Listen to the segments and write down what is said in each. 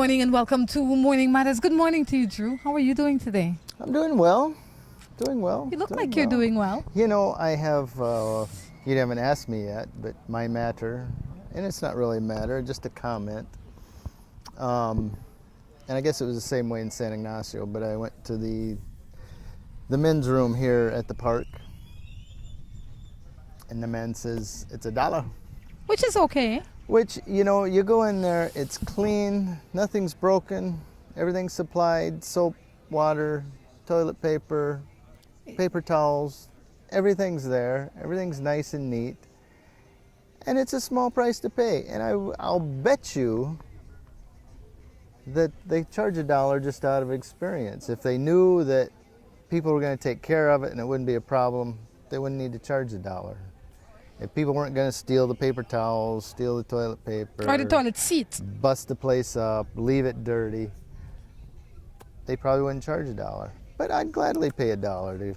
morning and welcome to Morning Matters. Good morning to you, Drew. How are you doing today? I'm doing well. Doing well. You look like you're doing well. You know, I have, you haven't asked me yet, but my matter, and it's not really a matter, just a comment. And I guess it was the same way in San Ignacio, but I went to the men's room here at the park, and the man says it's $1. Which is okay. Which, you know, you go in there, it's clean, nothing's broken, everything's supplied, soap, water, toilet paper, paper towels, everything's there, everything's nice and neat, and it's a small price to pay. And I'll bet you that they charge $1 just out of experience. If they knew that people were going to take care of it and it wouldn't be a problem, they wouldn't need to charge $1. If people weren't going to steal the paper towels, steal the toilet paper, Or the toilet seat. bust the place up, leave it dirty, they probably wouldn't charge $1. But I'd gladly pay $1 to,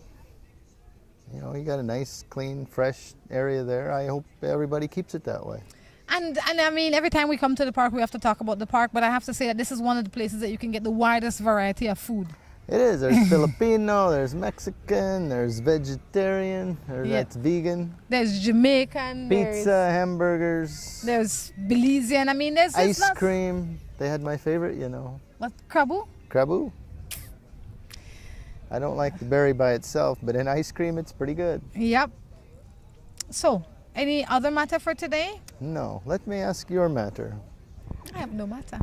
you know, you got a nice, clean, fresh area there. I hope everybody keeps it that way. And I mean, every time we come to the park, we have to talk about the park, but I have to say that this is one of the places that you can get the widest variety of food. It is. There's Filipino, there's Mexican, there's vegetarian, that's vegan. There's Jamaican. Pizza, hamburgers. There's Belizean. I mean, there's ice cream. They had my favorite, you know. What? Krabu? Krabu. I don't like the berry by itself, but in ice cream, it's pretty good. Yep. So, any other matter for today? No. Let me ask your matter. I have no matter.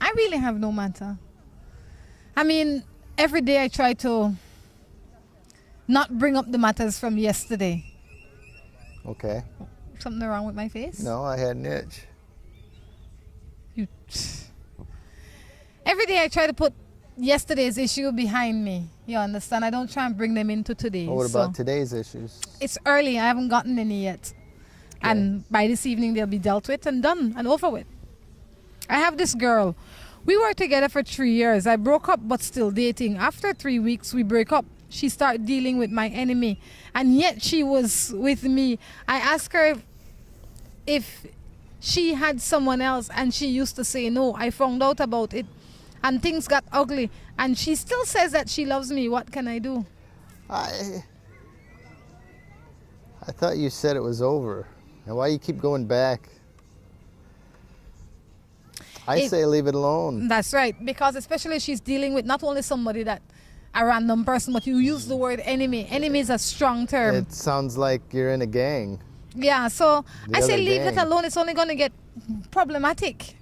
I really have no matter. I mean, every day I try to not bring up the matters from yesterday. Okay. Something wrong with my face? No, I had an itch. Every day I try to put yesterday's issue behind me. You understand? I don't try and bring them into today. Well, what about today's issues? It's early. I haven't gotten any yet. Okay. And by this evening, they'll be dealt with and done and over with. I have this girl. We were together for 3 years. I broke up but still dating. After 3 weeks, we break up. She started dealing with my enemy. And yet she was with me. I asked her if she had someone else, and she used to say no. I found out about it and things got ugly. And she still says that she loves me. What can I do? I thought you said it was over. And why you keep going back? I say leave it alone. That's right, because especially she's dealing with not only somebody that a random person, but you use the word enemy. Enemy is a strong term. It sounds like you're in a gang. Yeah, so I say leave it alone. It's only going to get problematic.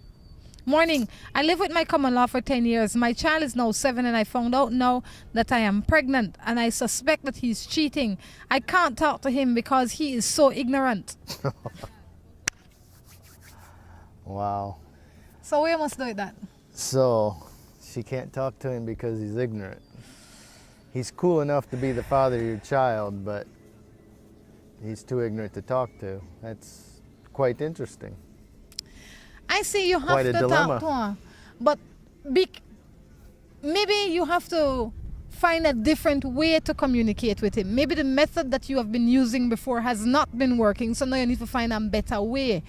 Morning. I live with my common law for 10 years. My child is now 7 and I found out now that I am pregnant and I suspect that he's cheating. I can't talk to him because he is so ignorant. Wow. So we must do with that. So she can't talk to him because he's ignorant. He's cool enough to be the father of your child, but he's too ignorant to talk to. That's quite interesting. I see you have to talk to her, but maybe you have to find a different way to communicate with him. Maybe the method that you have been using before has not been working, so now you need to find a better way.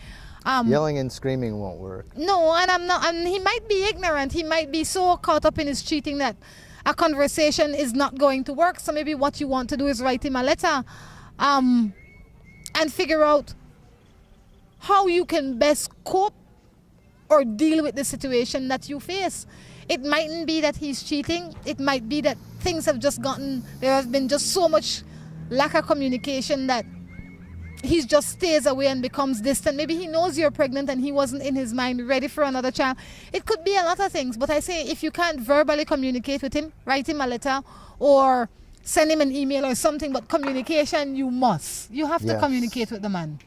Yelling and screaming won't work. No, and I'm not. And he might be ignorant. He might be so caught up in his cheating that a conversation is not going to work. So maybe what you want to do is write him a letter, and figure out how you can best cope or deal with the situation that you face. It mightn't be that he's cheating. It might be that things have just gotten. There has been just so much lack of communication that he just stays away and becomes distant. Maybe he knows you're pregnant and he wasn't in his mind ready for another child. It could be a lot of things, but I say if you can't verbally communicate with him, write him a letter or send him an email or something, but communication you must. You have to communicate with the man.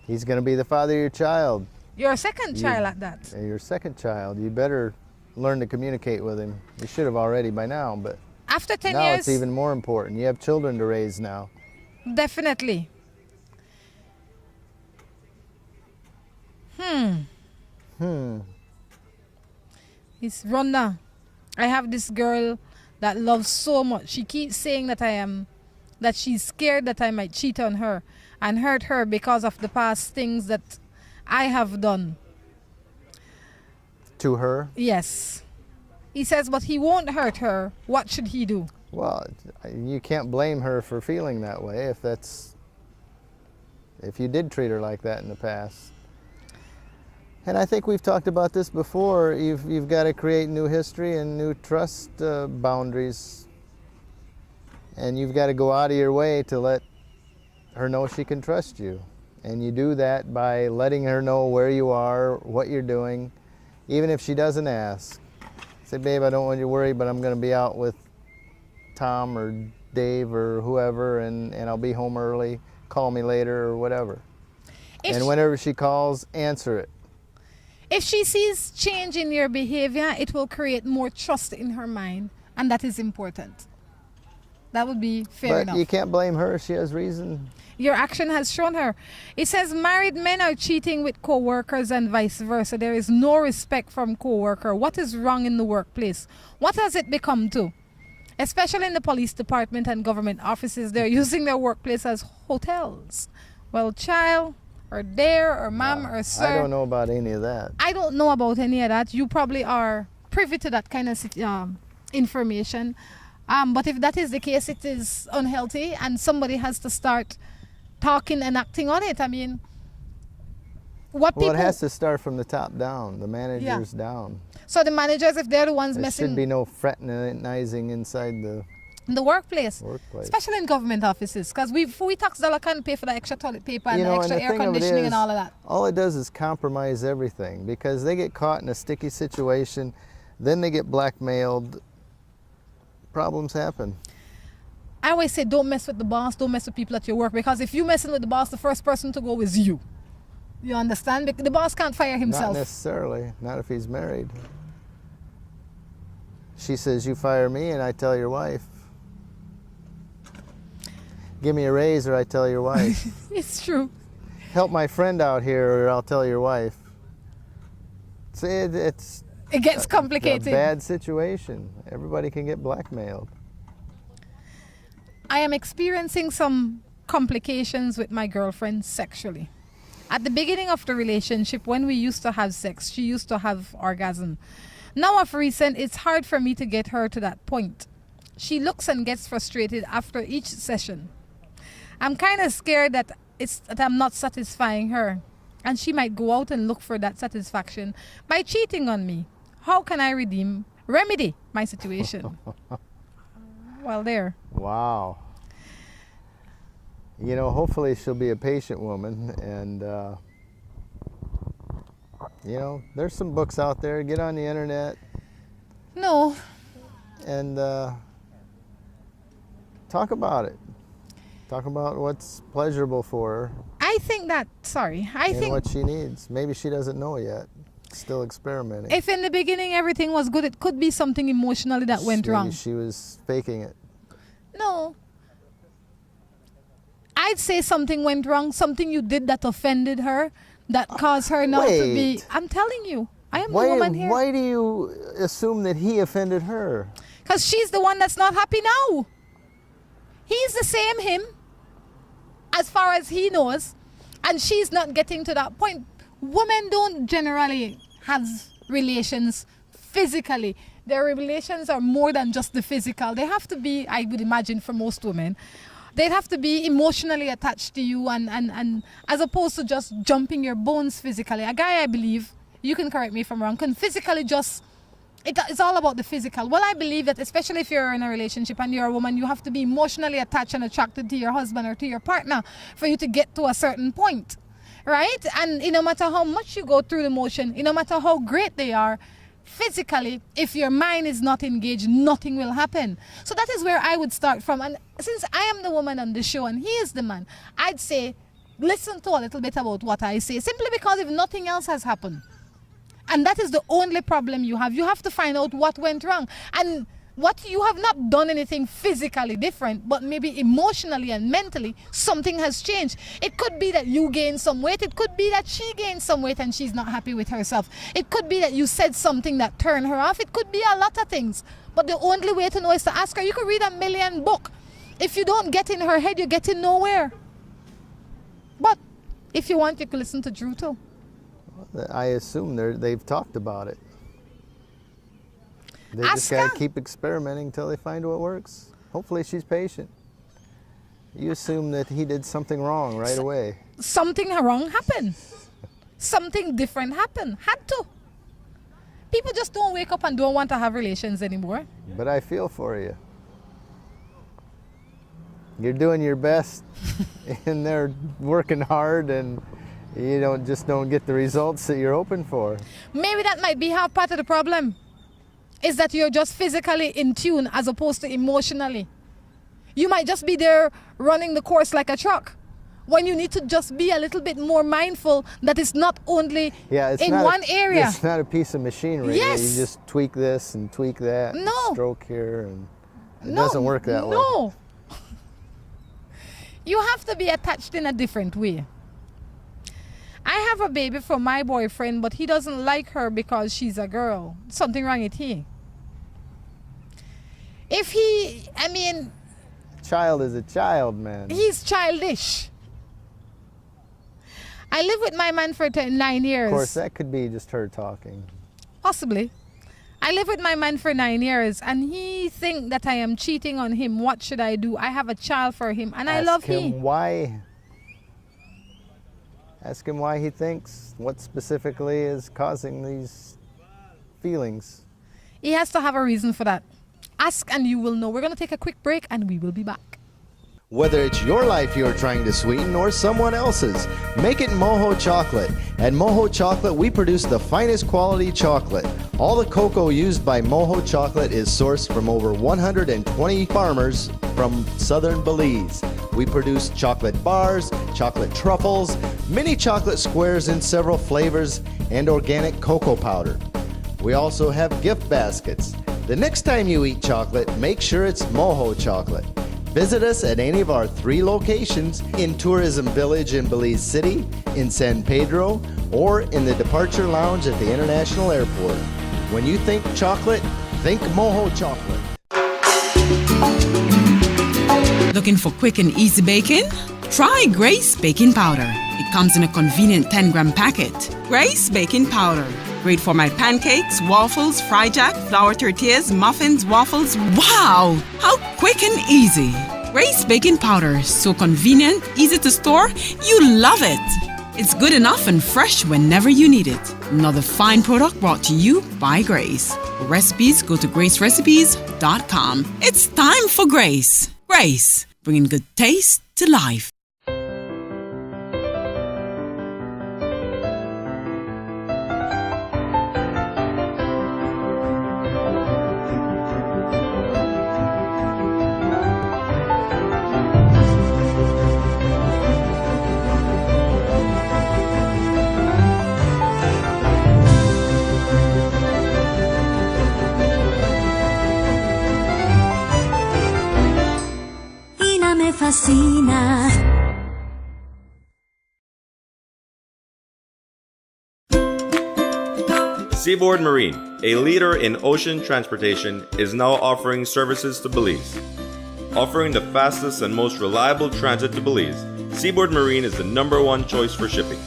He's going to be the father of your child. Your second child at that. Your second child. You better learn to communicate with him. You should have already by now, but after 10 now years, it's even more important. You have children to raise now. Definitely. It's Rhonda. I have this girl that loves so much. She keeps saying that she's scared that I might cheat on her and hurt her because of the past things that I have done. To her? Yes. He says, but he won't hurt her. What should he do? Well, you can't blame her for feeling that way if you did treat her like that in the past. And I think we've talked about this before. You've got to create new history and new trust boundaries. And you've got to go out of your way to let her know she can trust you. And you do that by letting her know where you are, what you're doing, even if she doesn't ask. Say, babe, I don't want you to worry, but I'm going to be out with Tom or Dave or whoever, and I'll be home early. Call me later or whatever. And whenever she calls, answer it. If she sees change in your behavior, it will create more trust in her mind, and that is important. That would be fair enough. But you can't blame her. She has reason. Your action has shown her. It says married men are cheating with co-workers and vice versa. There is no respect from co-worker. What is wrong in the workplace? What has it become to? Especially in the police department and government offices, they're using their workplace as hotels. Well, child, or there, or ma'am, or sir. I don't know about any of that. I don't know about any of that. You probably are privy to that kind of information. But if that is the case, it is unhealthy, and somebody has to start talking and acting on it. I mean, Well, it has to start from the top down, the managers down. So the managers, if they're the ones There messing should be no fraternizing inside the workplace, workplace. especially in government offices, because we tax dollar can pay for the extra toilet paper and the extra air conditioning and all of that. All it does is compromise everything, because they get caught in a sticky situation, then they get blackmailed. Problems happen. I always say, don't mess with the boss, don't mess with people at your work, because if you're messing with the boss, the first person to go is you. You understand? The boss can't fire himself. Not necessarily, not if he's married. She says, you fire me, and I tell your wife. Give me a raise, or I tell your wife. It's true. Help my friend out here, or I'll tell your wife. See, it gets complicated. A bad situation. Everybody can get blackmailed. I am experiencing some complications with my girlfriend sexually. At the beginning of the relationship, when we used to have sex, she used to have orgasm. Now of recent, it's hard for me to get her to that point. She looks and gets frustrated after each session. I'm kind of scared that I'm not satisfying her, and she might go out and look for that satisfaction by cheating on me. How can I remedy my situation? Well, there. Wow. You know, hopefully she'll be a patient woman, and you know, there's some books out there. Get on the internet. No. And talk about it. Talk about what's pleasurable for her. I think what she needs. Maybe she doesn't know yet. Still experimenting. If in the beginning everything was good, it could be something emotionally that went wrong. Maybe she was faking it. No. I'd say something went wrong, something you did that offended her, that caused her not to be. I'm telling you, I am the woman here. Why do you assume that he offended her? Because she's the one that's not happy now. He's the same him, as far as he knows, and she's not getting to that point. Women don't generally have relations physically. Their relations are more than just the physical. They have to be, I would imagine for most women, they'd have to be emotionally attached to you, and as opposed to just jumping your bones physically. A guy, I believe, you can correct me if I'm wrong, can physically just, it's all about the physical. Well, I believe that especially if you're in a relationship and you're a woman, you have to be emotionally attached and attracted to your husband or to your partner for you to get to a certain point, right? And no matter how much you go through the motion, no matter how great they are, physically, if your mind is not engaged, nothing will happen. So that is where I would start from. And since I am the woman on the show and he is the man, I'd say listen to a little bit about what I say, simply because if nothing else has happened, and that is the only problem you have to find out what went wrong. And what you have not done anything physically different, but maybe emotionally and mentally something has changed. It could be that you gained some weight. It could be that she gained some weight and she's not happy with herself. It could be that you said something that turned her off. It could be a lot of things. But the only way to know is to ask her. You could read 1,000,000 books. If you don't get in her head, you're getting nowhere. But if you want, you can listen to Drew too. I assume they've talked about it. They just Ask got her. to keep experimenting until they find what works. Hopefully she's patient. You assume that he did something wrong right away. Something wrong happened. Something different happened. Had to. People just don't wake up and don't want to have relations anymore. But I feel for you. You're doing your best and they're working hard and you don't get the results that you're hoping for. Maybe that might be half part of the problem. Is that you're just physically in tune as opposed to emotionally. You might just be there running the course like a truck when you need to just be a little bit more mindful that it's not only It's in not one area. It's not a piece of machinery. Yes. You just tweak this and tweak that. No. Stroke here and it No, doesn't work that way. No. You have to be attached in a different way. I have a baby from my boyfriend, but he doesn't like her because she's a girl. Something wrong with he. Child is a child, man. He's childish. I live with my man for 9 years. Of course, that could be just her talking. Possibly. I live with my man for 9 years and he think that I am cheating on him. What should I do? I have a child for him and I love him. Why. Ask him why he thinks, what specifically is causing these feelings. He has to have a reason for that. Ask and you will know. We're going to take a quick break and we will be back. Whether it's your life you're trying to sweeten or someone else's, make it Moho Chocolate. At Moho Chocolate, we produce the finest quality chocolate. All the cocoa used by Moho Chocolate is sourced from over 120 farmers from southern Belize. We produce chocolate bars, chocolate truffles, mini chocolate squares in several flavors, and organic cocoa powder. We also have gift baskets. The next time you eat chocolate, make sure it's Moho Chocolate. Visit us at any of our 3 locations in Tourism Village in Belize City, in San Pedro, or in the Departure Lounge at the International Airport. When you think chocolate, think Moho Chocolate. Looking for quick and easy baking? Try Grace Baking Powder. It comes in a convenient 10-gram packet. Grace Baking Powder. Great for my pancakes, waffles, fry jack, flour tortillas, muffins, waffles. Wow! How quick and easy. Grace Baking Powder. So convenient, easy to store. You love it. It's good enough and fresh whenever you need it. Another fine product brought to you by Grace. For recipes, go to gracerecipes.com. It's time for Grace. Grace, bringing good taste to life. Me fascina. Seaboard Marine, a leader in ocean transportation, is now offering services to Belize. Offering the fastest and most reliable transit to Belize, Seaboard Marine is the #1 choice for shipping.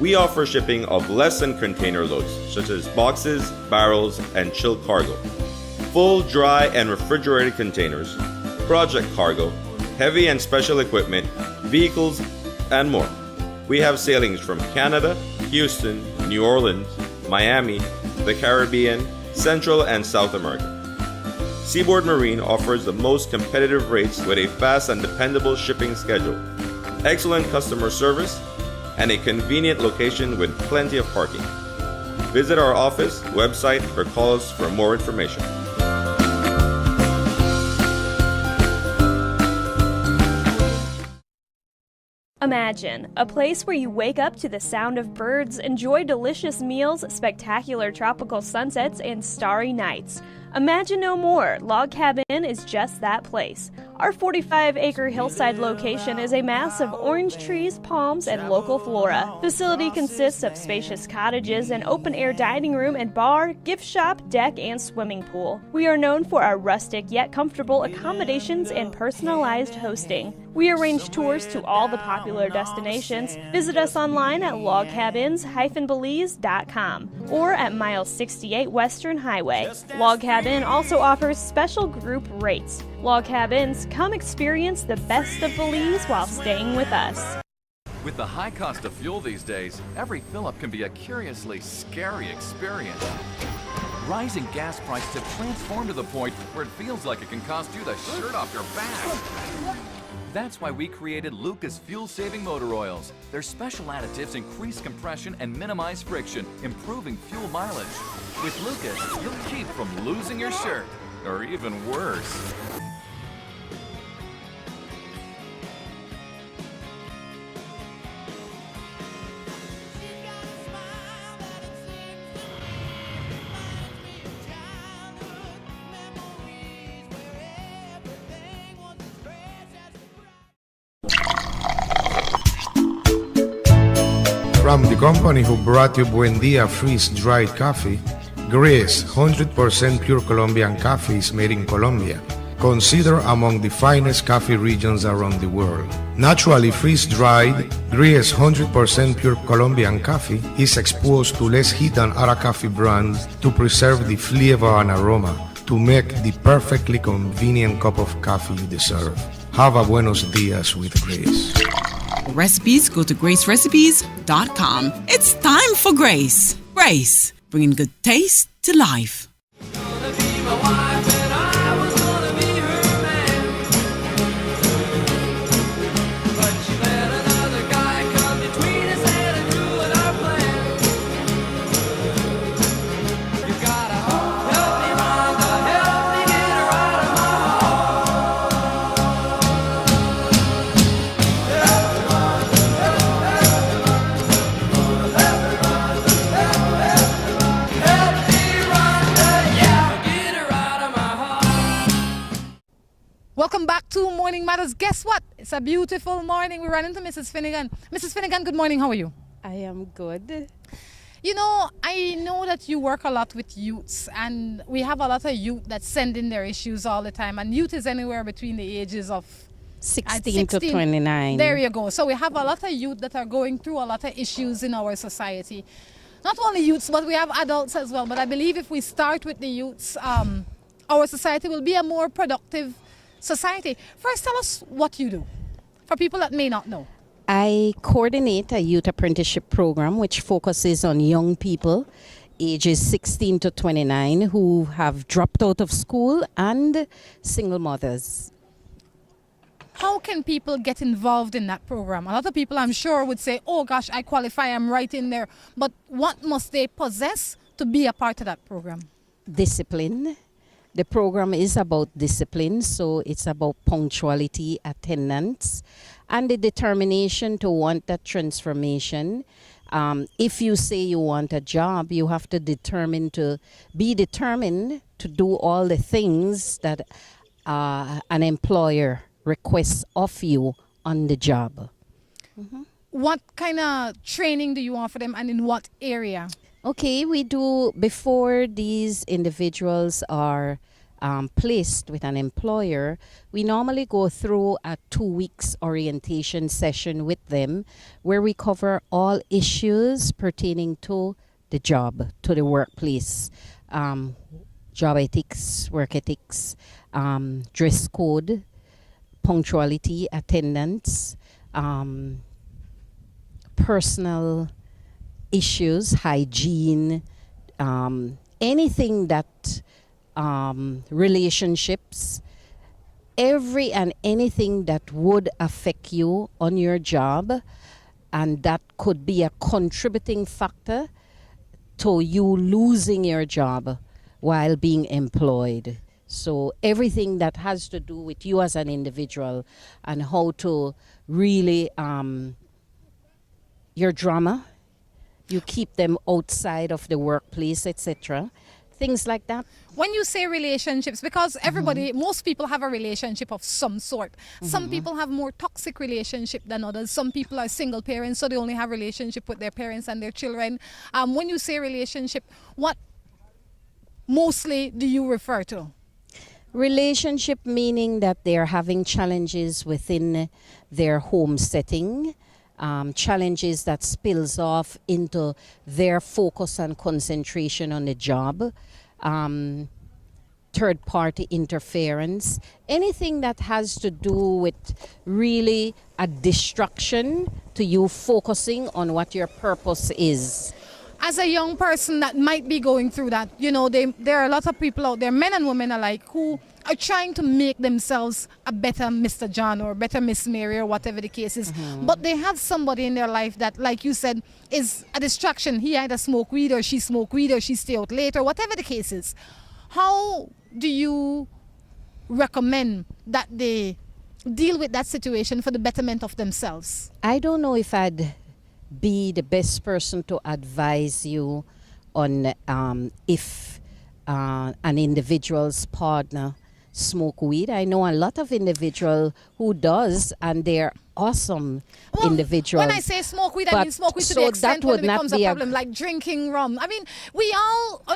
We offer shipping of less than container loads, such as boxes, barrels, and chilled cargo. Full, dry, and refrigerated containers, project cargo, heavy and special equipment, vehicles, and more. We have sailings from Canada, Houston, New Orleans, Miami, the Caribbean, Central and South America. Seaboard Marine offers the most competitive rates with a fast and dependable shipping schedule, excellent customer service, and a convenient location with plenty of parking. Visit our office, website, or call us for more information. Imagine a place where you wake up to the sound of birds, enjoy delicious meals, spectacular tropical sunsets, and starry nights. Imagine no more. Log Cabin Inn is just that place. Our 45-acre hillside location is a mass of orange trees, palms, and local flora. Facility consists of spacious cottages, an open-air dining room and bar, gift shop, deck, and swimming pool. We are known for our rustic yet comfortable accommodations and personalized hosting. We arrange tours to all the popular destinations. Visit us online at logcabins-belize.com or at mile 68 Western Highway. Log Cabin Cabin also offers special group rates. Log Cabins, come experience the best of Belize while staying with us. With the high cost of fuel these days, every fill-up can be a curiously scary experience. Rising gas prices have transformed to the point where it feels like it can cost you the shirt off your back. That's why we created Lucas fuel-saving motor oils. Their special additives increase compression and minimize friction, improving fuel mileage. With Lucas, you'll keep from losing your shirt, or even worse. From the company who brought you Buendia freeze-dried coffee, Gris 100% pure Colombian coffee is made in Colombia, considered among the finest coffee regions around the world. Naturally freeze-dried, Gris 100% pure Colombian coffee is exposed to less heat than other coffee brands to preserve the flavor and aroma to make the perfectly convenient cup of coffee you deserve. Have a buenos dias with Grace. For recipes, go to gracerecipes.com. It's time for Grace. Grace, bringing good taste to life. Welcome back to Morning Matters. Guess what? It's a beautiful morning. We ran into Mrs. Finnegan. Mrs. Finnegan, good morning. How are you? I am good. You know, I know that you work a lot with youths, and we have a lot of youth that send in their issues all the time. And youth is anywhere between the ages of 16 to 29. There you go. So we have a lot of youth that are going through a lot of issues in our society. Not only youths, but we have adults as well. But I believe if we start with the youths, our society will be a more productive society. First, tell us what you do for people that may not know. I coordinate a youth apprenticeship program which focuses on young people ages 16 to 29 who have dropped out of school and single mothers. How can people get involved in that program? A lot of people, I'm sure, would say, oh gosh, I qualify, I'm right in there. But what must they possess to be a part of that program? Discipline. The program is about discipline, so it's about punctuality, attendance, and the determination to want that transformation. If you say you want a job, you have to be determined to do all the things that an employer requests of you on the job. Mm-hmm. What kind of training do you offer them, and in what area? Okay, we do, before these individuals are placed with an employer, we normally go through a 2 weeks orientation session with them where we cover all issues pertaining to the job, to the workplace, job ethics, work ethics, dress code, punctuality, attendance, personal issues, hygiene, anything that relationships, every and anything that would affect you on your job, and that could be a contributing factor to you losing your job while being employed. So everything that has to do with you as an individual and how to really your drama, you keep them outside of the workplace, etc. Things like that. When you say relationships, because everybody, most people have a relationship of some sort. Some people have more toxic relationship than others. Some people are single parents, so they only have relationship with their parents and their children. When you say relationship, what mostly do you refer to? Relationship meaning that they're having challenges within their home setting, challenges that spills off into their focus and concentration on the job. third party interference, anything that has to do with really a distraction to you focusing on what your purpose is. As a young person that might be going through that, there are a lot of people out there, men and women alike, who are trying to make themselves a better Mr. John or better Miss Mary or whatever the case is. But they have somebody in their life that, like you said, is a distraction. He either smoke weed or she smoke weed or she stay out late or whatever the case is. How do you recommend that they deal with that situation for the betterment of themselves? I don't know if I'd be the best person to advise you on if an individual's partner smoke weed. I know a lot of individual who does, and they're awesome individuals. When I say smoke weed, I mean smoke weed to the extent when it becomes a problem, like drinking rum. I mean, when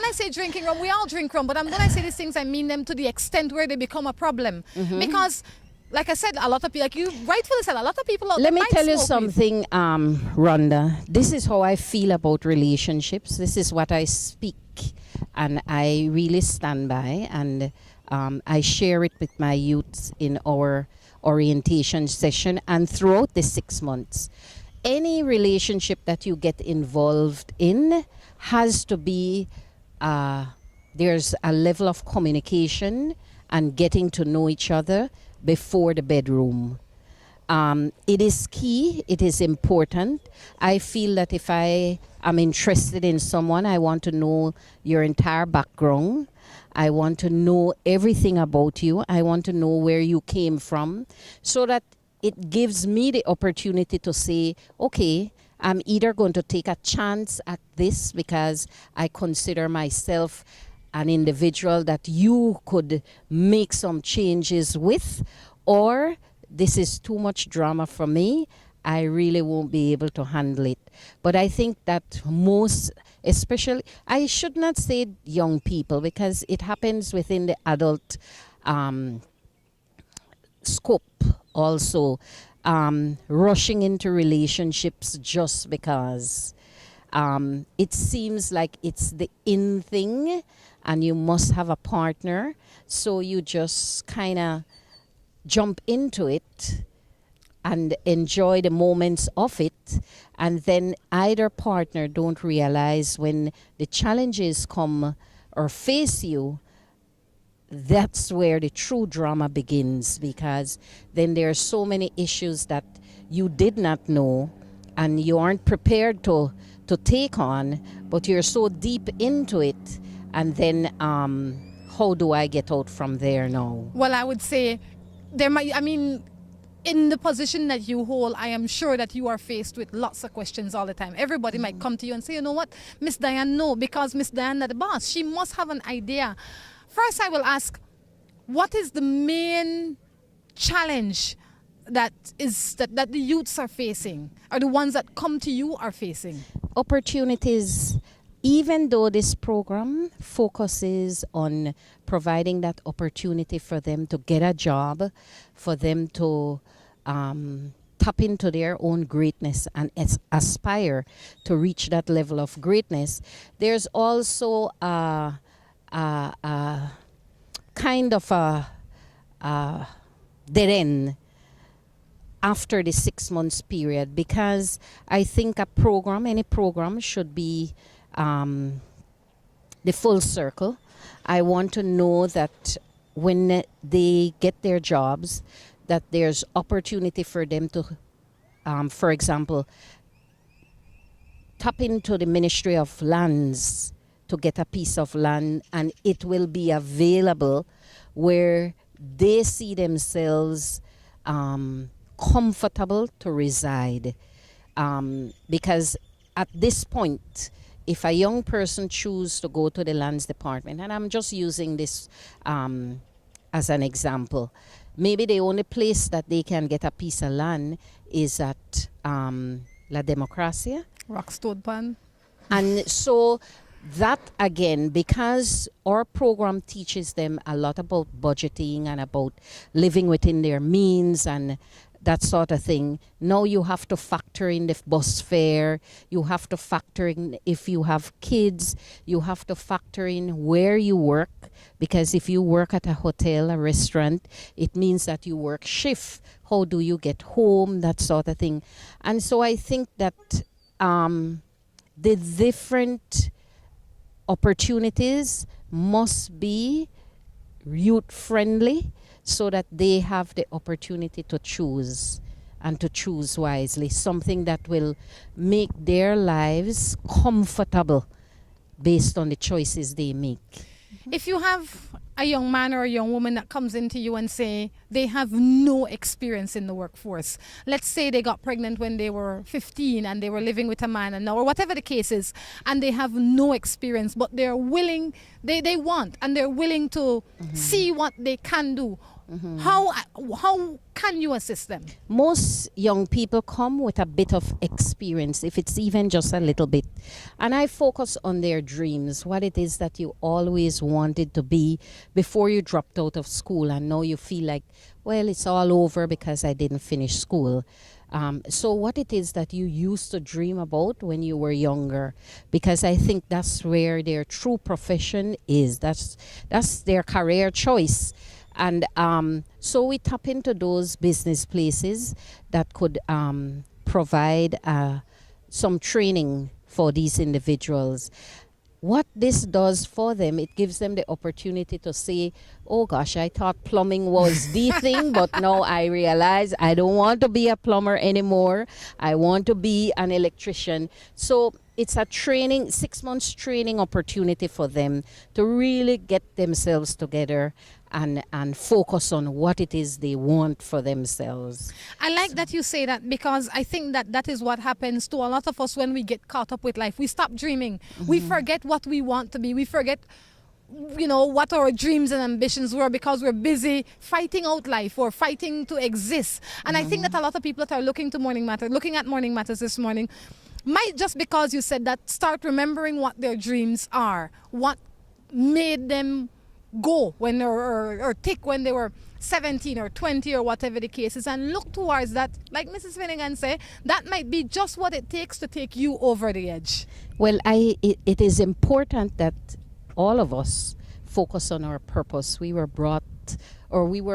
I say drinking rum, we all drink rum, but when I say these things, I mean them to the extent where they become a problem. Because, like I said, a lot of people, like you rightfully said, a lot of people out there Let me might tell you smoke something, Rhonda. This is how I feel about relationships. This is what I speak, and I really stand by, and I share it with my youths in our orientation session and throughout the 6 months. Any relationship that you get involved in has to be, there's a level of communication and getting to know each other before the bedroom. It is key, it is important. I feel that if I am interested in someone, I want to know your entire background. I want to know everything about you. I want to know where you came from, so that it gives me the opportunity to say, okay, I'm either going to take a chance at this because I consider myself an individual that you could make some changes with, or this is too much drama for me. I really won't be able to handle it. But I think that most, especially, I should not say young people, because it happens within the adult scope also, rushing into relationships just because it seems like it's the in thing and you must have a partner, so you just kind of jump into it and enjoy the moments of it, and then either partner don't realize when the challenges come or face you, that's where the true drama begins, because then there are so many issues that you did not know and you aren't prepared to take on, but you're so deep into it, and then how do I get out from there now? Well, I would say in the position that you hold, I am sure that you are faced with lots of questions all the time. Everybody might come to you and say, you know what, Miss Diane, no, because Miss Diane is the boss. She must have an idea. First, I will ask, what is the main challenge that the youths are facing, or the ones that come to you are facing? Opportunities. Even though this program focuses on providing that opportunity for them to get a job, for them to tap into their own greatness and aspire to reach that level of greatness, there's also a kind of a dead end after the 6 months period, because I think any program should be the full circle. I want to know that when they get their jobs, that there's opportunity for them to, for example, tap into the Ministry of Lands to get a piece of land, and it will be available where they see themselves comfortable to reside. Because at this point, if a young person chooses to go to the lands department, and I'm just using this as an example, maybe the only place that they can get a piece of land is at La Democracia. Rockstone Pan. And so that again, because our program teaches them a lot about budgeting and about living within their means and that sort of thing. Now you have to factor in the bus fare, you have to factor in if you have kids, you have to factor in where you work, because if you work at a hotel, a restaurant, it means that you work shift. How do you get home, that sort of thing. And so I think that the different opportunities must be youth friendly, so that they have the opportunity to choose, and to choose wisely, something that will make their lives comfortable based on the choices they make. If you have a young man or a young woman that comes into you and say they have no experience in the workforce, let's say they got pregnant when they were 15 and they were living with a man, and or whatever the case is, and they have no experience, but they're willing, they want, and they're willing to see what they can do. How can you assist them? Most young people come with a bit of experience, if it's even just a little bit. And I focus on their dreams, what it is that you always wanted to be before you dropped out of school, and now you feel like, well, it's all over because I didn't finish school. So what it is that you used to dream about when you were younger, because I think that's where their true profession is. That's their career choice. And so we tap into those business places that could provide some training for these individuals. What this does for them, it gives them the opportunity to say, oh gosh, I thought plumbing was the thing, but now I realize I don't want to be a plumber anymore. I want to be an electrician. So it's a training, 6 months training opportunity for them to really get themselves together and focus on what it is they want for themselves. I like that you say that, because I think that that is what happens to a lot of us when we get caught up with life. We stop dreaming. We forget what we want to be. We forget, you know, what our dreams and ambitions were, because we're busy fighting out life or fighting to exist. And I think that a lot of people that are looking at Morning Matters this morning, might, just because you said that, start remembering what their dreams are, what made them go when they were, or tick when they were 17 or 20 or whatever the case is, and look towards that. Like Mrs. Finnegan said, that might be just what it takes to take you over the edge. Well, it is important that all of us focus on our purpose. We were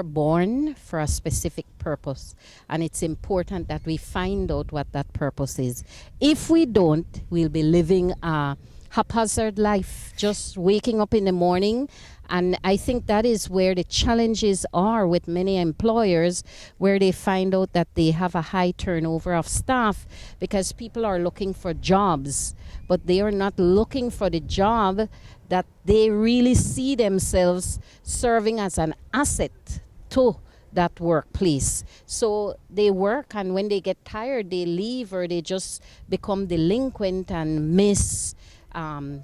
born for a specific purpose, and it's important that we find out what that purpose is. If we don't, we'll be living a haphazard life, just waking up in the morning. And I think that is where the challenges are with many employers, where they find out that they have a high turnover of staff because people are looking for jobs, but they are not looking for the job that they really see themselves serving as an asset to that workplace. So they work, and when they get tired, they leave, or they just become delinquent and miss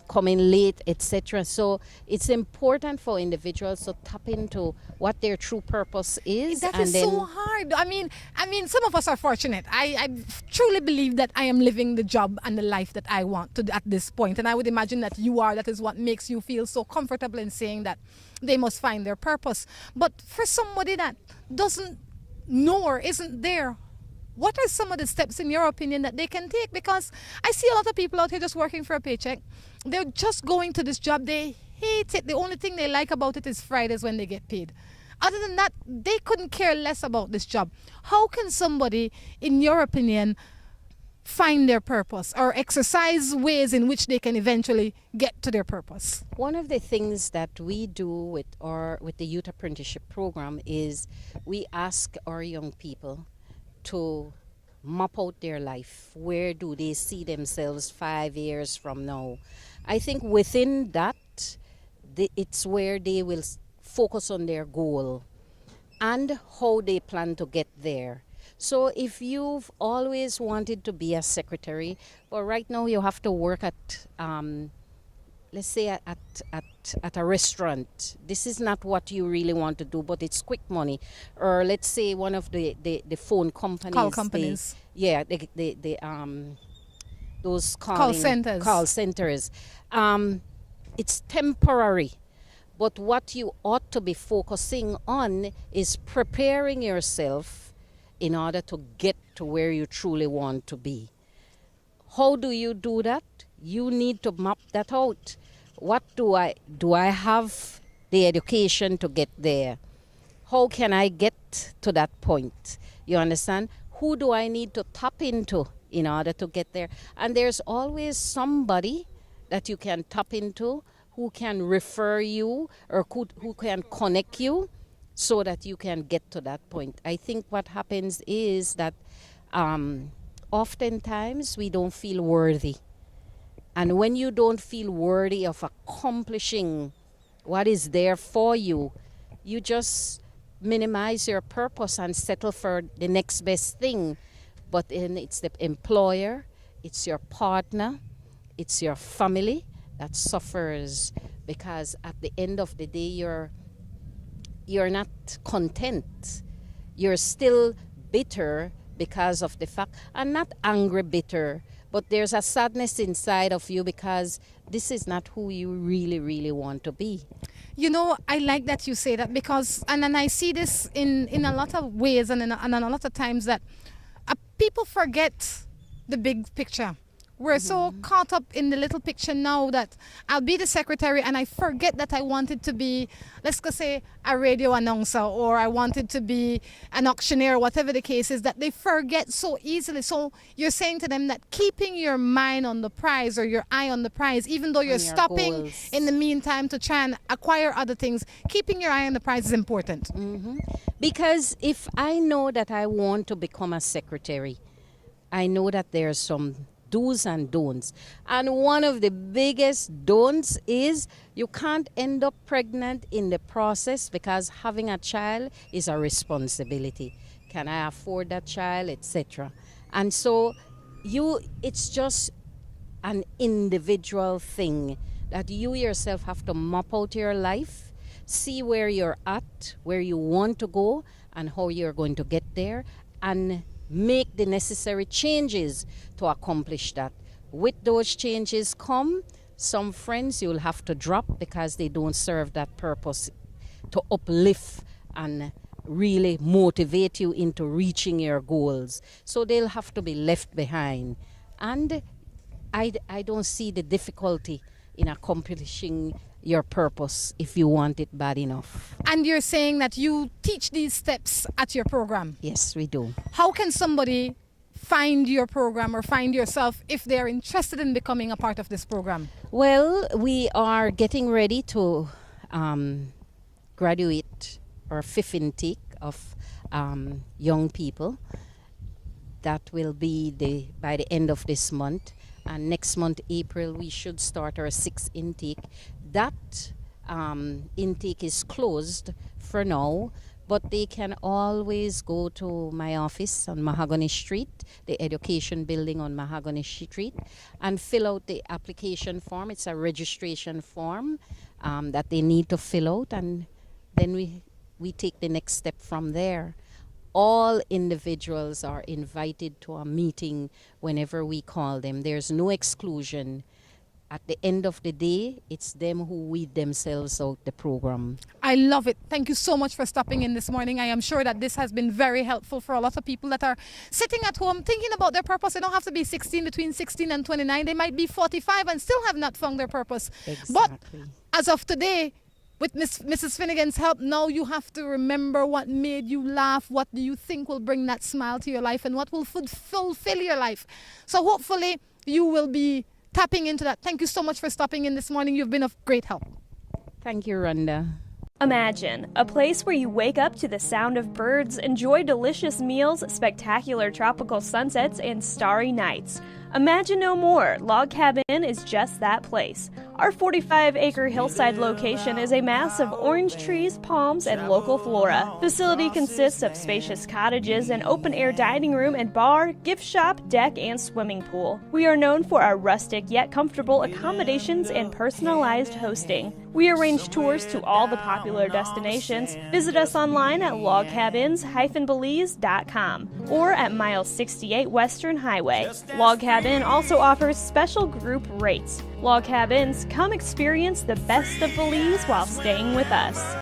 coming late, etc. So it's important for individuals to tap into what their true purpose is. That is so hard. I mean, some of us are fortunate. I truly believe that I am living the job and the life that I want to at this point, and I would imagine that you are. That is what makes you feel so comfortable in saying that they must find their purpose. But for somebody that doesn't know or isn't there, what are some of the steps, in your opinion, that they can take? Because I see a lot of people out here just working for a paycheck. They're just going to this job. They hate it. The only thing they like about it is Fridays when they get paid. Other than that, they couldn't care less about this job. How can somebody, in your opinion, find their purpose or exercise ways in which they can eventually get to their purpose? One of the things that we do with the Youth Apprenticeship Program is we ask our young people to map out their life. Where do they see themselves 5 years from now? I think within that, it's where they will focus on their goal and how they plan to get there. So if you've always wanted to be a secretary, but right now you have to work at let's say at a restaurant. This is not what you really want to do, but it's quick money. Or let's say one of the phone companies. Call companies. Those call centers. Call centers. It's temporary. But what you ought to be focusing on is preparing yourself in order to get to where you truly want to be. How do you do that? You need to map that out. What do I have the education to get there? How can I get to that point? You understand? Who do I need to tap into in order to get there? And there's always somebody that you can tap into who can refer you or who can connect you so that you can get to that point. I think what happens is that oftentimes we don't feel worthy. And when you don't feel worthy of accomplishing what is there for you, you just minimize your purpose and settle for the next best thing. But then it's the employer, it's your partner, it's your family that suffers, because at the end of the day you're not content. You're still bitter because of the fact, and not angry bitter, but there's a sadness inside of you because this is not who you really, really want to be. You know, I like that you say that, because, and I see this in a lot of ways and a lot of times, that people forget the big picture. We're so caught up in the little picture now that I'll be the secretary and I forget that I wanted to be, let's go say, a radio announcer, or I wanted to be an auctioneer, whatever the case is, that they forget so easily. So you're saying to them that keeping your mind on the prize or your eye on the prize, even though you're stopping goals in the meantime to try and acquire other things, keeping your eye on the prize is important. Because if I know that I want to become a secretary, I know that there's some do's and don'ts. And one of the biggest don'ts is you can't end up pregnant in the process, because having a child is a responsibility. Can I afford that child, etc. And so it's just an individual thing that you yourself have to map out your life, see where you're at, where you want to go, and how you're going to get there, and make the necessary changes to accomplish that. With those changes come some friends you'll have to drop because they don't serve that purpose to uplift and really motivate you into reaching your goals. So they'll have to be left behind. And I don't see the difficulty in accomplishing your purpose if you want it bad enough. And you're saying that you teach these steps at your program? Yes, we do. How can somebody find your program or find yourself if they're interested in becoming a part of this program? Well, we are getting ready to graduate our 5th intake of young people. That will be by the end of this month. And next month, April, we should start our 6th intake. That intake is closed for now, but they can always go to my office on Mahogany Street, the education building on Mahogany Street, and fill out the application form. It's a registration form that they need to fill out, and then we take the next step from there. All individuals are invited to a meeting whenever we call them. There's no exclusion. At the end of the day, it's them who weed themselves out the program. I love it. Thank you so much for stopping in this morning. I am sure that this has been very helpful for a lot of people that are sitting at home thinking about their purpose. They don't have to be 16, between 16 and 29. They might be 45 and still have not found their purpose. Exactly. But as of today, with Mrs. Finnegan's help, now you have to remember what made you laugh, what do you think will bring that smile to your life, and what will fulfill your life. So hopefully you will be tapping into that. Thank you so much for stopping in this morning. You've been of great help. Thank you, Rhonda. Imagine a place where you wake up to the sound of birds, enjoy delicious meals, spectacular tropical sunsets, and starry nights. Imagine no more. Log Cabin is just that place. Our 45-acre hillside location is a mass of orange trees, palms, and local flora. Facility consists of spacious cottages, an open-air dining room and bar, gift shop, deck, and swimming pool. We are known for our rustic yet comfortable accommodations and personalized hosting. We arrange tours to all the popular destinations. Visit us online at logcabins-belize.com or at mile 68 Western Highway. Log Cabin also offers special group rates. Log Cabins, come experience the best of Belize while staying with us.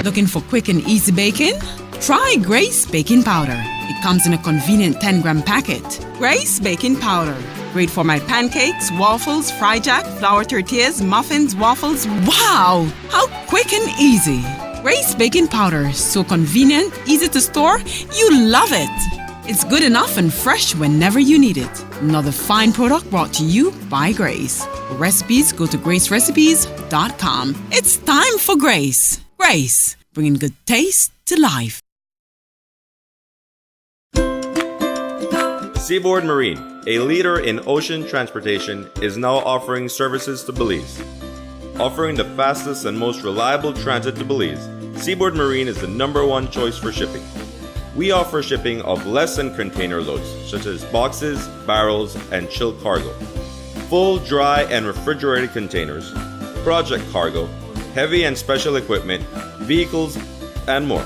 Looking for quick and easy baking? Try Grace Baking Powder. It comes in a convenient 10-gram packet. Grace Baking Powder. Great for my pancakes, waffles, fry jack, flour tortillas, muffins, waffles. Wow! How quick and easy. Grace Baking Powder. So convenient, easy to store. You love it. It's good enough and fresh whenever you need it. Another fine product brought to you by Grace. For recipes, go to gracerecipes.com. It's time for Grace. Grace, bringing good taste to life. Seaboard Marine, a leader in ocean transportation, is now offering services to Belize. Offering the fastest and most reliable transit to Belize, Seaboard Marine is the #1 choice for shipping. We offer shipping of less than container loads, such as boxes, barrels, and chilled cargo, full, dry, and refrigerated containers, project cargo, heavy and special equipment, vehicles, and more.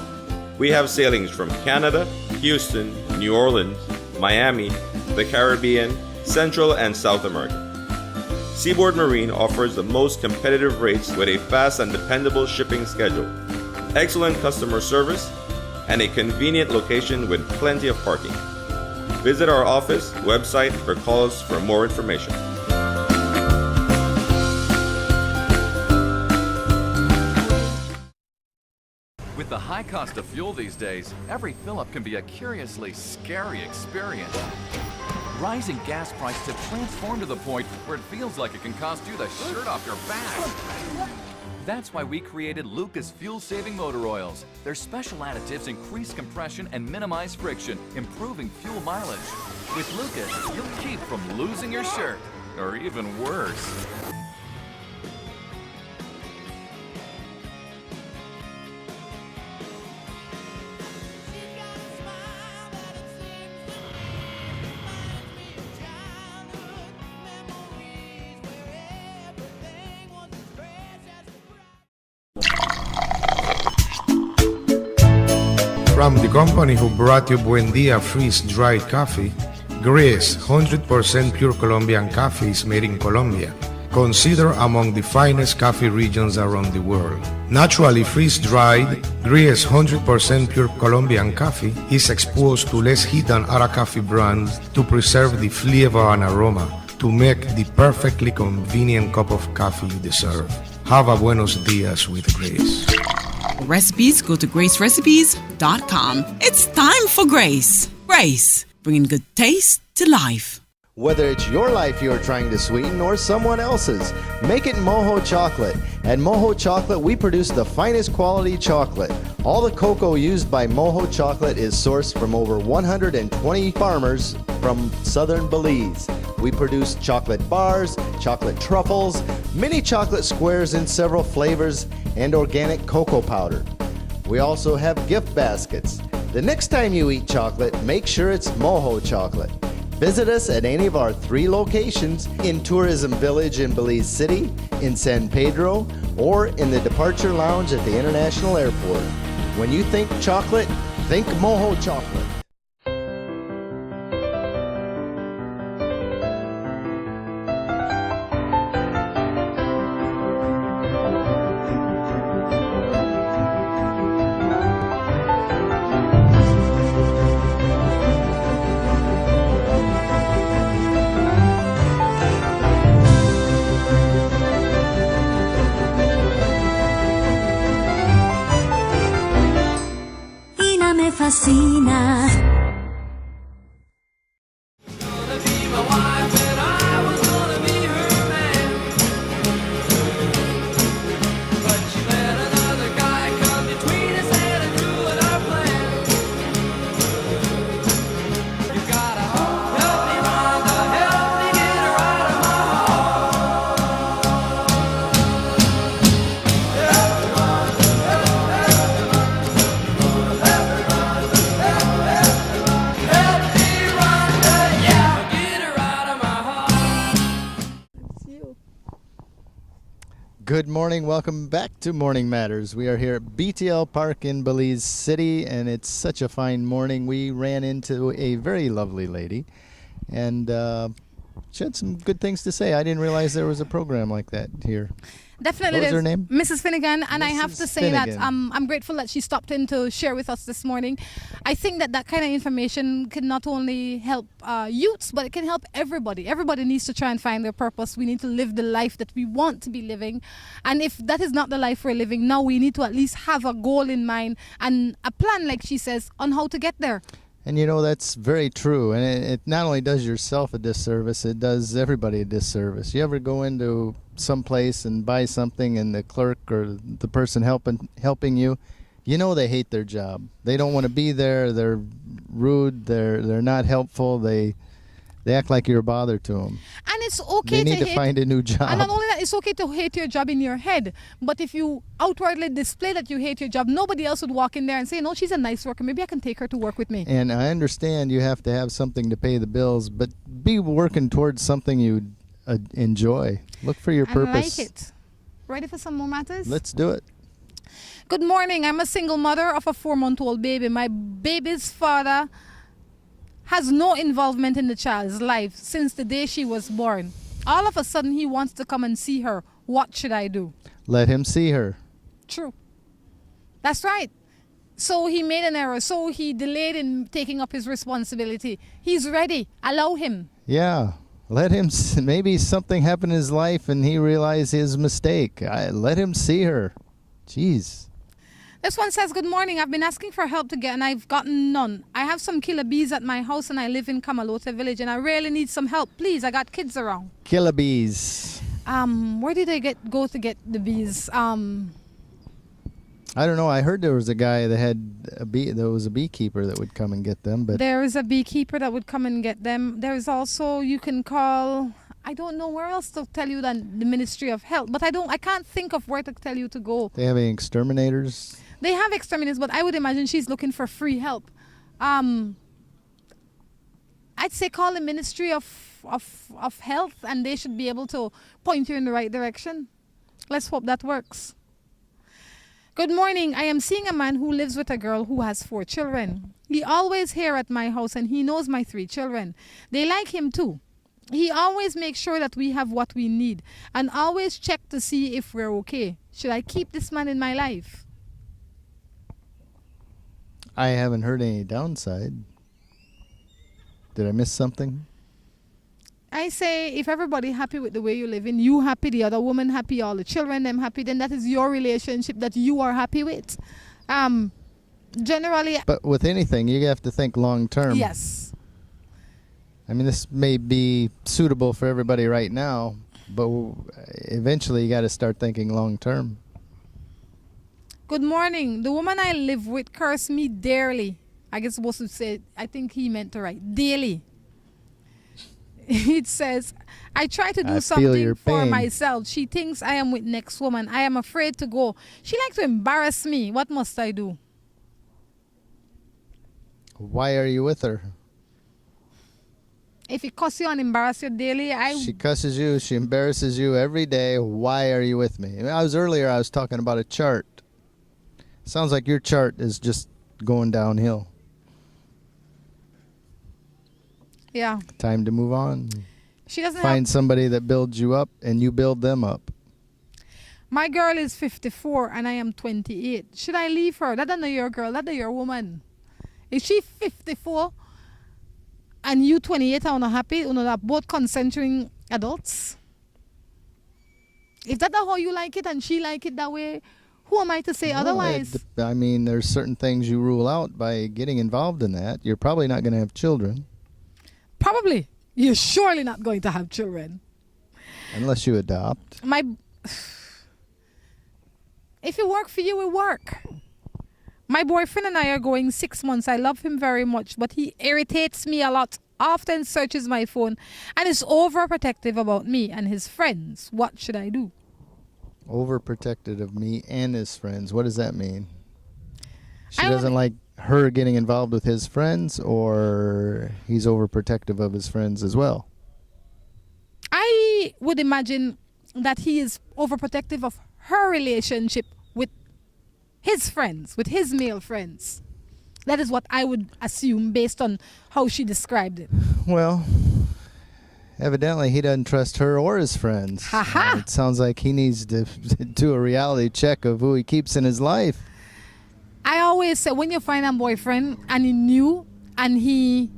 We have sailings from Canada, Houston, New Orleans, Miami, the Caribbean, Central and South America. Seaboard Marine offers the most competitive rates with a fast and dependable shipping schedule, excellent customer service, and a convenient location with plenty of parking. Visit our office, website, or call us for more information. With the high cost of fuel these days, every fill-up can be a curiously scary experience. Rising gas prices have transformed to the point where it feels like it can cost you the shirt off your back. That's why we created Lucas fuel-saving motor oils. Their special additives increase compression and minimize friction, improving fuel mileage. With Lucas, you'll keep from losing your shirt, or even worse. From the company who brought you Buen Dia freeze-dried coffee, Gris 100% pure Colombian coffee is made in Colombia, considered among the finest coffee regions around the world. Naturally freeze-dried, Gris 100% pure Colombian coffee is exposed to less heat than other coffee brands to preserve the flavor and aroma to make the perfectly convenient cup of coffee you deserve. Have a buenos dias with Gris. For recipes, go to gracerecipes.com. It's time for Grace. Grace, bringing good taste to life. Whether it's your life you are trying to sweeten or someone else's, make it Mojo Chocolate. At Mojo Chocolate, we produce the finest quality chocolate. All the cocoa used by Mojo Chocolate is sourced from over 120 farmers from southern Belize. We produce chocolate bars, chocolate truffles, mini chocolate squares in several flavors, and organic cocoa powder. We also have gift baskets. The next time you eat chocolate, make sure it's Mojo Chocolate. Visit us at any of our 3 locations in Tourism Village in Belize City, in San Pedro, or in the Departure Lounge at the International Airport. When you think chocolate, think Mojo Chocolate. fascina. Good morning. Welcome back to Morning Matters. We are here at BTL Park in Belize City, and it's such a fine morning. We ran into a very lovely lady, and she had some good things to say. I didn't realize there was a program like that here. Definitely. What was her there's name? Mrs. Finnegan, and I have Mrs. to say that Finnegan. I'm grateful that she stopped in to share with us this morning. I think that that kind of information can not only help youths, but it can help everybody. Everybody needs to try and find their purpose. We need to live the life that we want to be living, and if that is not the life we're living now, we need to at least have a goal in mind and a plan, like she says, on how to get there. And you know, that's very true. And it not only does yourself a disservice, it does everybody a disservice. You ever go into some place and buy something and the clerk or the person helping you, you know they hate their job. They don't want to be there. They're rude. They're not helpful. They act like you're a bother to them. And it's okay They need to hate, find a new job. and not only that, it's okay to hate your job in your head, but if you outwardly display that you hate your job, nobody else would walk in there and say, no, she's a nice worker, maybe I can take her to work with me. And I understand you have to have something to pay the bills, but be working towards something you enjoy. Look for your I purpose. like it. Ready for some more matters? Let's do it. Good morning. I'm a single mother of a 4-month-old baby. My baby's father has no involvement in the child's life since the day she was born. All of a sudden, he wants to come and see her. What should I do? Let him see her. True. That's right. So he made an error. So he delayed in taking up his responsibility. He's ready. Allow him. Yeah. Let him, maybe something happened in his life and he realized his mistake. Let him see her. Jeez. This one says, good morning. I've been asking for help to get and I've gotten none. I have some killer bees at my house and I live in Kamalota village and I really need some help. Please, I got kids around. Killer bees. Where did I go to get the bees? I don't know. I heard there was a guy that had a bee. There was a beekeeper that would come and get them, but There is a beekeeper that would come and get them. There is also, you can call, I don't know where else to tell you than the Ministry of Health, but I can't think of where to tell you to go. they have any exterminators. They have exterminators, but I would imagine she's looking for free help. I'd say call the Ministry of Health and they should be able to point you in the right direction. Let's hope that works. Good morning. I am seeing a man who lives with a girl who has 4 children. He always here at my house and he knows my 3 children. They like him too. He always makes sure that we have what we need and always check to see if we're okay. Should I keep this man in my life? I haven't heard any downside. Did I miss something? I say if everybody happy with the way you live in, you happy, the other woman happy, all the children them happy, then that is your relationship that you are happy with. Generally, But with anything, you have to think long term. yes. I mean, this may be suitable for everybody right now, but eventually you got to start thinking long term. Good morning. The woman I live with cursed me dearly. I guess supposed to say, I think he meant to write daily. It says, I try to do I feel something your for pain. myself. She thinks I am with next woman. I am afraid to go. She likes to embarrass me. What must I do? Why are you with her? If it cuss you and embarrass you daily, She cusses you. She embarrasses you every day. Why are you with me? I was talking about a chart. Sounds like your chart is just going downhill. yeah. Time to move on. She doesn't Find have. somebody that builds you up and you build them up. My girl is 54 and I am 28. Should I leave her? That not your girl. That your woman. Is she 54 and you 28 are not happy? You know, are both consenting adults. If that's how you like it and she like it that way, who am I to say Well, otherwise? I mean, there's certain things you rule out by getting involved in that. You're probably not going to have children Probably. You're surely not going to have children. unless you adopt. If it work for you, it work. My boyfriend and I are going 6 months. I love him very much, but he irritates me a lot. Often searches my phone and is overprotective about me and his friends. What should I do? Overprotected of me and his friends. What does that mean? She I doesn't don't- like her getting involved with his friends, or he's overprotective of his friends as well? I would imagine that he is overprotective of her relationship with his friends, with his male friends. That is what I would assume based on how she described it. Well, Evidently, he doesn't trust her or his friends. Ha-ha. It sounds like he needs to do a reality check of who he keeps in his life. I always say when you find a boyfriend and he new and he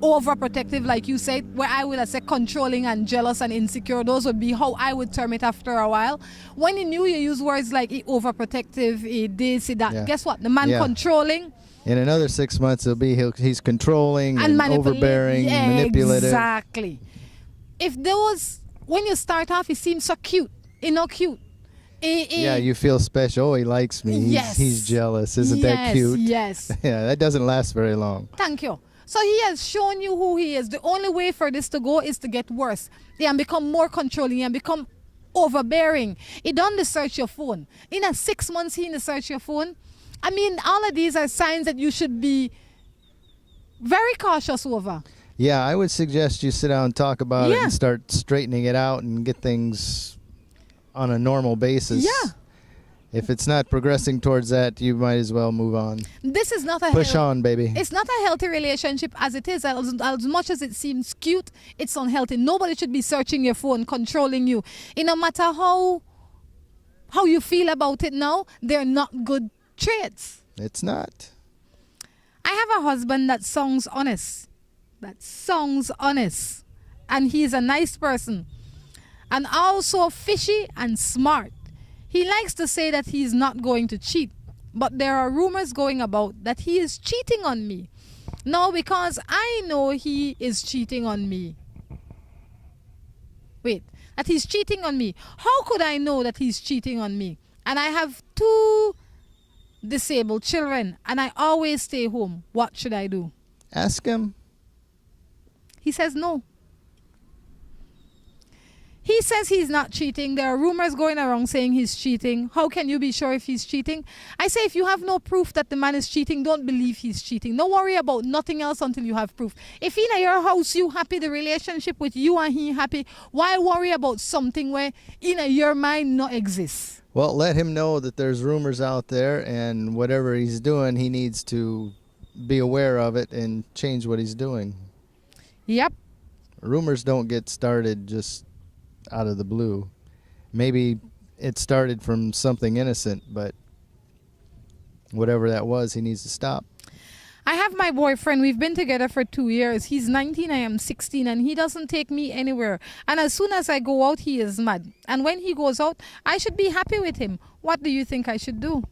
overprotective, like you said, where I would have said controlling and jealous and insecure, those would be how I would term it after a while. When he knew, you use words like he overprotective, he this, he that. Yeah. Guess what? The man Yeah. controlling In another 6 months, he's controlling and manipulate- overbearing, manipulative. Exactly. If there was, when you start off, he seems so cute, cute. Yeah, you feel special. Oh, he likes me. Yes. He's jealous. Isn't that cute? Yes. Yeah, that doesn't last very long. Thank you. So he has shown you who he is. The only way for this to go is to get worse. And become more controlling and become overbearing. He done search your phone. In a 6 months, he search your phone. I mean, all of these are signs that you should be very cautious over. Yeah, I would suggest you sit down and talk about it Yeah. and start straightening it out and get things on a normal basis. Yeah. If it's not progressing towards that, you might as well move on. This is not a Push on, baby. It's not a healthy relationship as it is. As much as it seems cute, it's unhealthy. Nobody should be searching your phone, controlling you. No matter how you feel about it now, they're not good traits. It's not. I have a husband that sounds honest. And he's a nice person. And also fishy and smart. He likes to say that he's not going to cheat. But there are rumors going about that he is cheating on me. No, because I know he is cheating on me. Wait, that he's cheating on me. How could I know that he's cheating on me? And I have 2 disabled children and I always stay home. What should I do? Ask him. He says no. He says he's not cheating. There are rumors going around saying he's cheating. How can you be sure if he's cheating? I say if you have no proof that the man is cheating, don't believe he's cheating. Don't worry about nothing else until you have proof. If in your house you happy, the relationship with you and he happy, why worry about something where in your mind not exists? Well, let him know that there's rumors out there, and whatever he's doing, he needs to be aware of it and change what he's doing. Yep. Rumors don't get started just out of the blue. Maybe it started from something innocent, but whatever that was, he needs to stop. I have my boyfriend. We've been together for 2 years. He's 19, I am 16, and he doesn't take me anywhere. And as soon as I go out, he is mad. And when he goes out, I should be happy with him. What do you think I should do?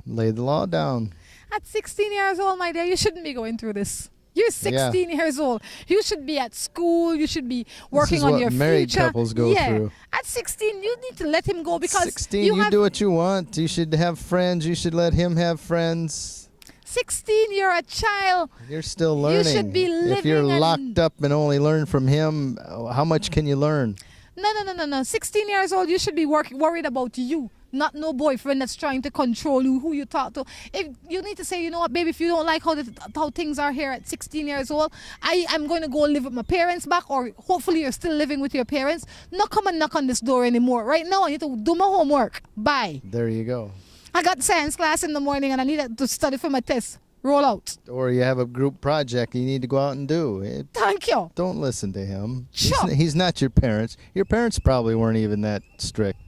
Lay the law down. At 16 years old, my dear, you shouldn't be going through this. You're 16 years old. You should be at school. You should be working This is on what your married future. couples go through. At 16, you need to let him go because 16, you do what you want. You should have friends. You should let him have friends. 16, you're a child. You're still learning. You should be If you're living and- locked up and only learn from him, how much can you learn? No. 16 years old, you should be worried about you, not no boyfriend that's trying to control you, who you talk to. If you need to say, you know what, baby, if you don't like how things are here at 16 years old, I'm going to go live with my parents back, or hopefully you're still living with your parents. Not come and knock on this door anymore. Right now, I need to do my homework. Bye. There you go. I got science class in the morning and I need to study for my test. Roll out. Or you have a group project you need to go out and do. Thank you. Don't listen to him. Sure. He's not your parents. Your parents probably weren't even that strict.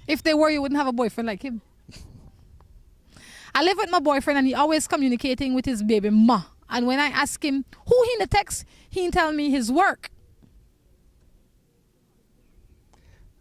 If they were, you wouldn't have a boyfriend like him. I live with my boyfriend and he always communicating with his baby ma. And when I ask him who he in the text, he tell me his work.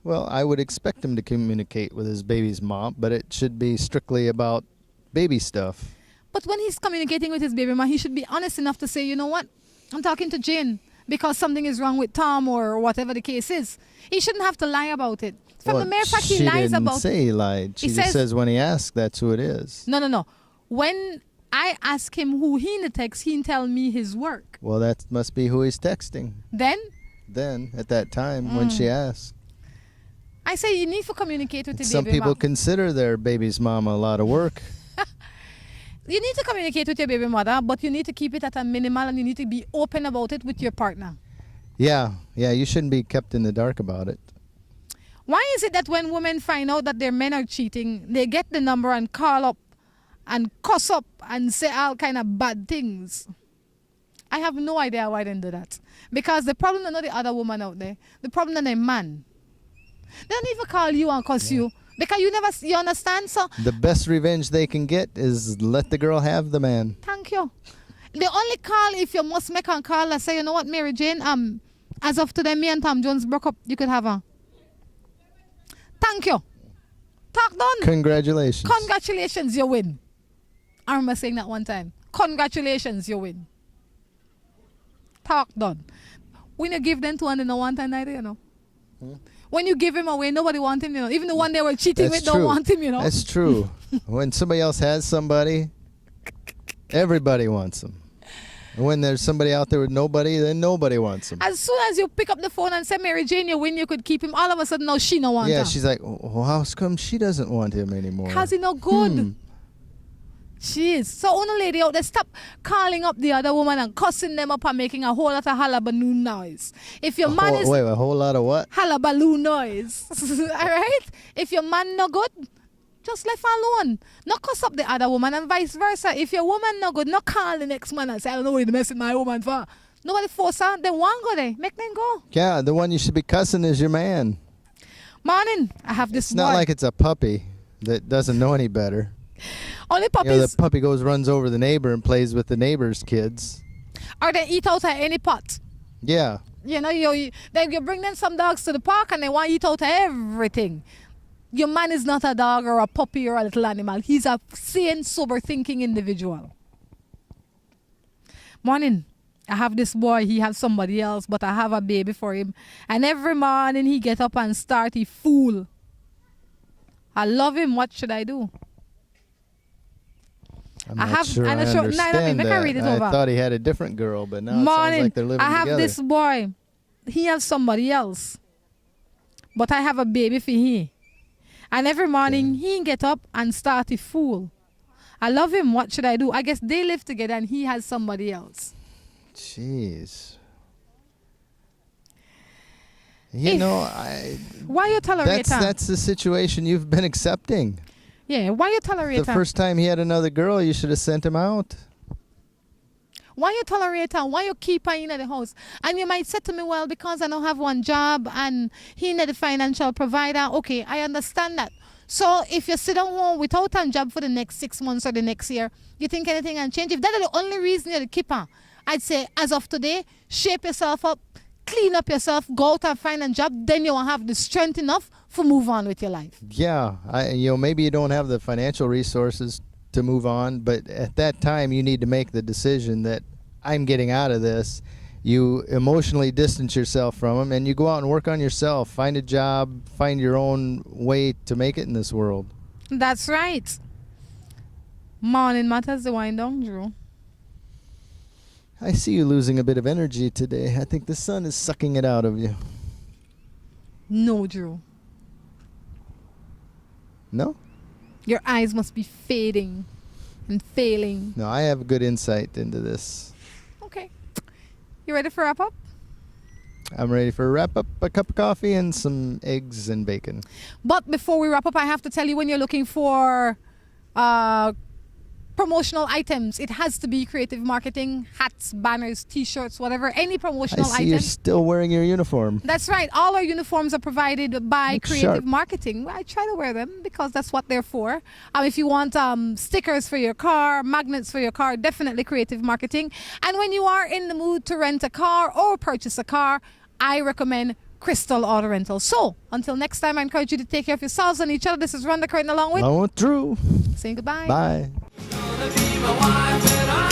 Well, I would expect him to communicate with his baby's mom, but it should be strictly about baby stuff. But when he's communicating with his baby ma, he should be honest enough to say, you know what? I'm talking to Jane because something is wrong with Tom or whatever the case is. He shouldn't have to lie about it. From the mere fact he lies about She didn't say he lied. She just says when he asks, that's who it is. No. When I ask him who he in the text, he tell me his work. Well, that must be who he's texting. Then, at that time, when she asks. I say you need to communicate with the Some baby people ma. consider their baby's mama a lot of work. You need to communicate with your baby mother, but you need to keep it at a minimal and you need to be open about it with your partner. Yeah, you shouldn't be kept in the dark about it. Why is it that when women find out that their men are cheating, they get the number and call up and cuss up and say all kind of bad things? I have no idea why they didn't do that. Because the problem is not the other woman out there. The problem is the man. They don't even call you and cuss you. Because you understand? So The best revenge they can get is let the girl have the man. thank you. They only call if you must make a call and say, you know what, Mary Jane, as of today, me and Tom Jones broke up. You could have her. Thank you. Talk done. Congratulations. Congratulations, you win. I remember saying that one time. Congratulations, you win. Talk done. When you give them to one, they don't want him either, you know. When you give him away, nobody wants him, you know. Even the one they were cheating with don't want him, you know. That's true. When somebody else has somebody, everybody wants them. And when there's somebody out there with nobody, then nobody wants them. As soon as you pick up the phone and say, Mary Jane, you win, you could keep him. All of a sudden, no, she no want Yeah, him. she's like, well, how come she doesn't want him anymore? Because he no good. She is. So, only lady out there, stop calling up the other woman and cussing them up and making a whole lot of hullabaloo noise. If your man is... Wait, a whole lot of what? Hullabaloo noise. All right? If your man no good, just left alone. No cuss up the other woman and vice versa. If your woman no good, no call the next man and say, I don't know what you're messing my woman for. Nobody force her. They want go there. Make them go. Yeah, the one you should be cussing is your man. Morning. I have this It's not like it's a puppy that doesn't know any better. Only You puppies. know, the puppy runs over the neighbor and plays with the neighbor's kids. Or they eat out of any pot. Yeah. You know, you bring them some dogs to the park and they want to eat out of everything. Your man is not a dog or a puppy or a little animal. He's a sane, sober thinking individual. Morning. I have this boy. He has somebody else, but I have a baby for him. And every morning he get up and start, he fool. I love him. What should I do? I'm not sure I understand Make her that. read it I over. thought he had a different girl, but now it sounds Morning. like they're living I have together. this boy. He has somebody else. But I have a baby for he. And every morning he get up and start to fool. I love him. What should I do? I guess they live together and he has somebody else. Jeez. Why you tolerate her? That's the situation you've been accepting. Yeah, why you tolerate The her? first time he had another girl, you should have sent him out. Why you tolerate her? Why you keep her in the house? And you might say to me, well, because I don't have one job and he need a financial provider. Okay, I understand that. So if you sit at home without a job for the next 6 months or the next year, you think anything can change? If that is the only reason you're the keeper, I'd say as of today, shape yourself up, clean up yourself, go out and find a job, then you will have the strength enough for move on with your life. Yeah, maybe you don't have the financial resources to move on, but at that time you need to make the decision that I'm getting out of this. You emotionally distance yourself from him and you go out and work on yourself, find a job, find your own way to make it in this world. That's right. Morning matters the wind down, Drew. I see you losing a bit of energy today. I think the sun is sucking it out of you. No, Drew. No? Your eyes must be fading and failing. No, I have good insight into this. Okay. You ready for wrap up? I'm ready for a wrap up, a cup of coffee and some eggs and bacon. But before we wrap up, I have to tell you, when you're looking for promotional items, it has to be creative marketing, hats, banners, t-shirts, whatever, any promotional I see you're item. still wearing your uniform. That's right. All our uniforms are provided by Looks Creative sharp. Marketing. I try to wear them because that's what they're for. If you want stickers for your car, magnets for your car, definitely Creative Marketing. And when you are in the mood to rent a car or purchase a car, I recommend Crystal Auto Rental. So, until next time, I encourage you to take care of yourselves and each other. This is Rhonda Curtin along with... Along with Drew. Saying goodbye. Bye. Gonna be my wife and